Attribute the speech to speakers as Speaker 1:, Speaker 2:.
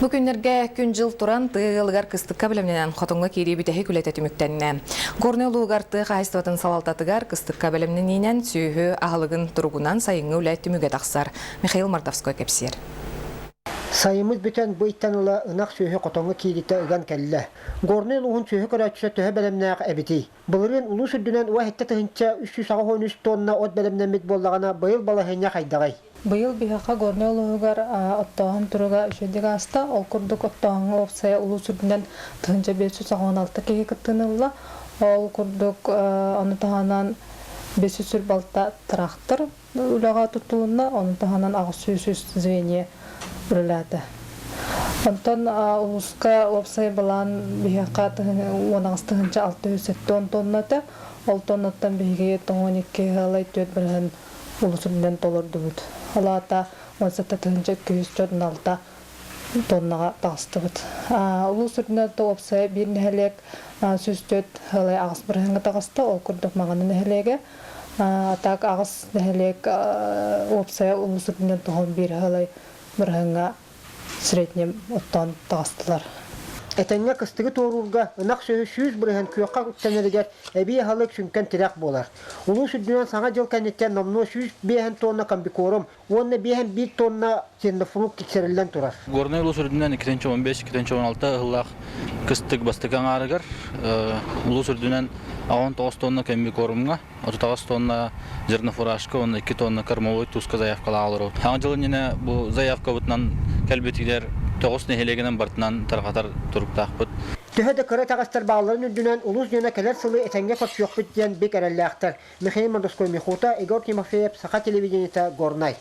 Speaker 1: Бүгүннерге күн жыл туран тыылыгар кыстыкка белемнен хотонга кири бүтеһи күлете түмүктенне. Горнелугар тыга хайстатын салалтатыгар кыстыкка белемненинен сүйүһү ахылыгын туругунан сайыңы үлет түмүгө таксар. Михаил Мордовской кепсер.
Speaker 2: Sayımız bütün bu ittanıla ınak söhü qotonga kirite ıgan kelle. Gornel uğun söhü kıraçısa töhü belemnaq ebiti. Bılırın ulu sürdünen uğa hette tıhınca 313 tonna ot belemnemit bollağına bayıl bala henya haydagay.
Speaker 3: Быйыл биһака горнел угар оттоон туруга үшөдүг аста ол курдук оттоонга опсая улуу сүрдүнөн тыгынча 516 кеги кыттынылла ол курдук ону таанан 500 сүр балта трактор үлага тутулунна ону таанан агыс сүйсүс звенье урулата. Онтон улуска опсай балан биһака онагыс тыгынча 607 тонната ол тоннаттан биһиге 12 халай төт баран улуу сүрдүнөн толордубут. Алата 17-216 тоннаға тағыстыбыт. Улуу сүрдүнөн тоопсай бир нехелек сүстөт халай агыс бырыһыңа тағысты, ол курдук мағаны нехелеге. Так агыс нехелек опсай улуу сүрдүнөн тоғын бир халай бырыһыңа среднем оттон тағыстылар.
Speaker 2: Etenge kıstığı toğrulga ınak söhü 100 bırıhan köyakka üttенерігер әбей halık sünkən tirak bolar. Ulu sürdünen sana jıl kәnеттен namnu 105 tonna kambikorum, onunla 1 tonna sendifuluk kikserilen turar.
Speaker 4: Горный улуу сүрдүнөн 215-216 ыллах кыстык бастыкан арыгар. Улуу сүрдүнөн 19 тонна кембикорумга, 39 тонна жирный фуражка, 2 тонна кормовой туска заявкала алыру. Аңа жылы бу заявка бутынан кәлбетигер 9 нехелегенен бартынан таргатар туруктакпыт.
Speaker 2: Töhede kıra tağıstar bağların ündünen ulus yöne keler sılı etenge koç yok bitiyen bek erelli aktar. Mikhail Mordovskoy Mihuta, Igor Timofeyev, Saha Televizyonita, Gornay.